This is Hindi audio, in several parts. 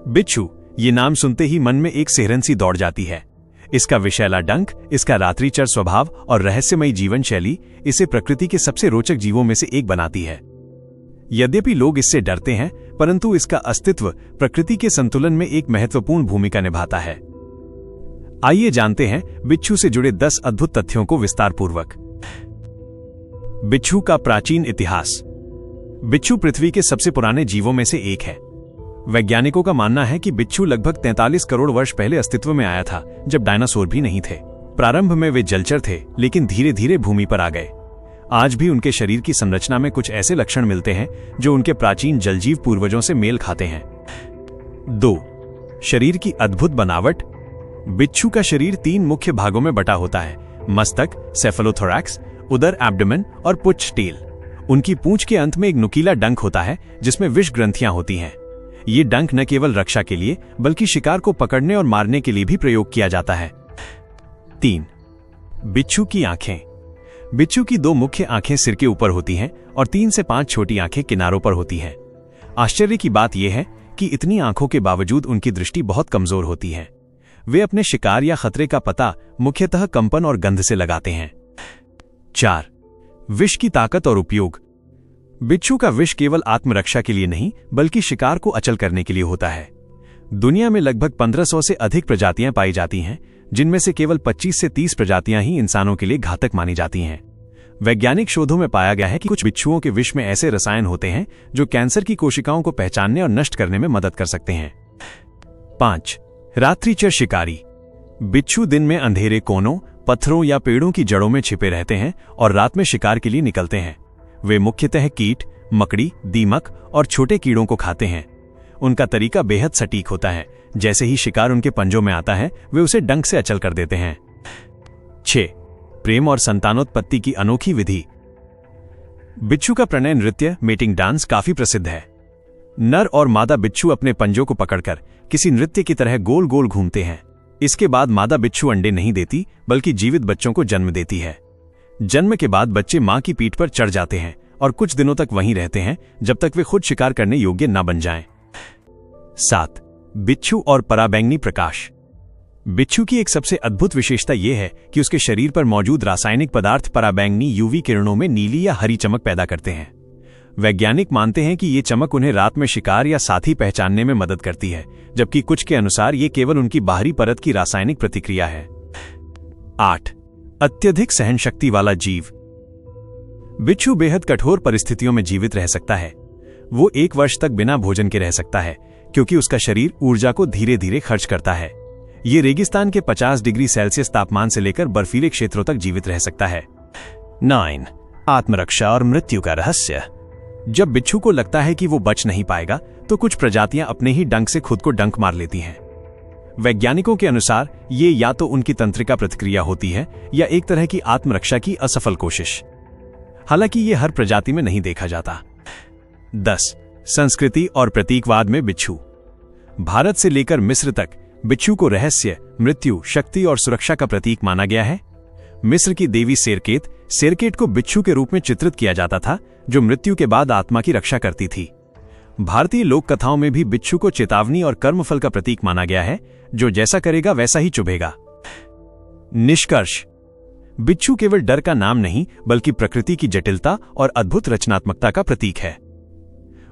बिच्छू, ये नाम सुनते ही मन में एक सिहरन सी दौड़ जाती है। इसका विषैला डंक, इसका रात्रिचर स्वभाव और रहस्यमयी जीवन शैली इसे प्रकृति के सबसे रोचक जीवों में से एक बनाती है। यद्यपि लोग इससे डरते हैं, परंतु इसका अस्तित्व प्रकृति के संतुलन में एक महत्वपूर्ण भूमिका निभाता है। आइए जानते हैं बिच्छू से जुड़े 10 अद्भुत तथ्यों को विस्तारपूर्वक। बिच्छू का प्राचीन इतिहास। बिच्छू पृथ्वी के सबसे पुराने जीवों में से एक है। वैज्ञानिकों का मानना है कि बिच्छू लगभग 43 करोड़ वर्ष पहले अस्तित्व में आया था, जब डायनासोर भी नहीं थे। प्रारंभ में वे जलचर थे, लेकिन धीरे धीरे भूमि पर आ गए। आज भी उनके शरीर की संरचना में कुछ ऐसे लक्षण मिलते हैं जो उनके प्राचीन जलजीव पूर्वजों से मेल खाते हैं। 2. शरीर की अद्भुत बनावट। बिच्छू का शरीर 3 मुख्य भागों में बटा होता है: मस्तक, सेफलोथोरैक्स, उदर एब्डोमेन और पुच्छ टेल। उनकी पूंछ के अंत में एक नुकीला डंक होता है जिसमें विष ग्रंथियां होती हैं। ये डंक न केवल रक्षा के लिए बल्कि शिकार को पकड़ने और मारने के लिए भी प्रयोग किया जाता है। 3. बिच्छू की आंखें। बिच्छू की 2 मुख्य आंखें सिर के ऊपर होती हैं और 3 से 5 छोटी आंखें किनारों पर होती हैं। आश्चर्य की बात यह है कि इतनी आंखों के बावजूद उनकी दृष्टि बहुत कमजोर होती है। वे अपने शिकार या खतरे का पता मुख्यतः कंपन और गंध से लगाते हैं। 4. विष की ताकत और उपयोग। बिच्छू का विष केवल आत्मरक्षा के लिए नहीं बल्कि शिकार को अचल करने के लिए होता है। दुनिया में लगभग 1500 से अधिक प्रजातियां पाई जाती हैं, जिनमें से केवल 25 से 30 प्रजातियां ही इंसानों के लिए घातक मानी जाती हैं। वैज्ञानिक शोधों में पाया गया है कि कुछ बिच्छुओं के विष में ऐसे रसायन होते हैं जो कैंसर की कोशिकाओं को पहचानने और नष्ट करने में मदद कर सकते हैं। 5. रात्रिचर शिकारी। बिच्छू दिन में अंधेरे कोनों, पत्थरों या पेड़ों की जड़ों में छिपे रहते हैं और रात में शिकार के लिए निकलते हैं। वे मुख्यतः कीट, मकड़ी, दीमक और छोटे कीड़ों को खाते हैं। उनका तरीका बेहद सटीक होता है। जैसे ही शिकार उनके पंजों में आता है, वे उसे डंक से अचल कर देते हैं। 6. प्रेम और संतानोत्पत्ति की अनोखी विधि। बिच्छू का प्रणय नृत्य, मेटिंग डांस, काफी प्रसिद्ध है। नर और मादा बिच्छू अपने पंजों को पकड़कर किसी नृत्य की तरह गोल गोल घूमते हैं। इसके बाद मादा बिच्छू अंडे नहीं देती बल्कि जीवित बच्चों को जन्म देती है। जन्म के बाद बच्चे मां की पीठ पर चढ़ जाते हैं और कुछ दिनों तक वहीं रहते हैं जब तक वे खुद शिकार करने योग्य न बन जाएं। 7. बिच्छू और पराबैंगनी प्रकाश। बिच्छू की एक सबसे अद्भुत विशेषता यह है कि उसके शरीर पर मौजूद रासायनिक पदार्थ पराबैंगनी यूवी किरणों में नीली या हरी चमक पैदा करते हैं। वैज्ञानिक मानते हैं कि ये चमक उन्हें रात में शिकार या साथी पहचानने में मदद करती है, जबकि कुछ के अनुसार ये केवल उनकी बाहरी परत की रासायनिक प्रतिक्रिया है। 8. अत्यधिक सहनशक्ति वाला जीव। बिच्छू बेहद कठोर परिस्थितियों में जीवित रह सकता है। वो 1 वर्ष तक बिना भोजन के रह सकता है, क्योंकि उसका शरीर ऊर्जा को धीरे धीरे खर्च करता है। ये रेगिस्तान के 50 डिग्री सेल्सियस तापमान से लेकर बर्फीले क्षेत्रों तक जीवित रह सकता है। 9. आत्मरक्षा और मृत्यु का रहस्य। जब बिच्छू को लगता है कि वो बच नहीं पाएगा, तो कुछ प्रजातियां अपने ही डंक से खुद को डंक मार लेती हैं। वैज्ञानिकों के अनुसार ये या तो उनकी तंत्रिका प्रतिक्रिया होती है या एक तरह की आत्मरक्षा की असफल कोशिश। हालांकि ये हर प्रजाति में नहीं देखा जाता। 10. संस्कृति और प्रतीकवाद में बिच्छू। भारत से लेकर मिस्र तक बिच्छू को रहस्य, मृत्यु, शक्ति और सुरक्षा का प्रतीक माना गया है। मिस्र की देवी सेरकेट को बिच्छू के रूप में चित्रित किया जाता था, जो मृत्यु के बाद आत्मा की रक्षा करती थी। भारतीय लोक कथाओं में भी बिच्छू को चेतावनी और कर्मफल का प्रतीक माना गया है, जो जैसा करेगा वैसा ही चुभेगा। निष्कर्ष: बिच्छू केवल डर का नाम नहीं बल्कि प्रकृति की जटिलता और अद्भुत रचनात्मकता का प्रतीक है।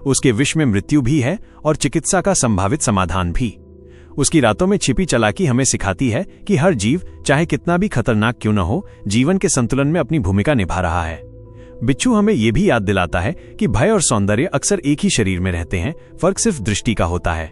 उसके विष में मृत्यु भी है और चिकित्सा का संभावित समाधान भी। उसकी रातों में छिपी चालाकी हमें सिखाती है कि हर जीव, चाहे कितना भी खतरनाक क्यों न हो, जीवन के संतुलन में अपनी भूमिका निभा रहा है। बिच्छू हमें यह भी याद दिलाता है कि भय और सौंदर्य अक्सर एक ही शरीर में रहते हैं, फर्क सिर्फ दृष्टि का होता है।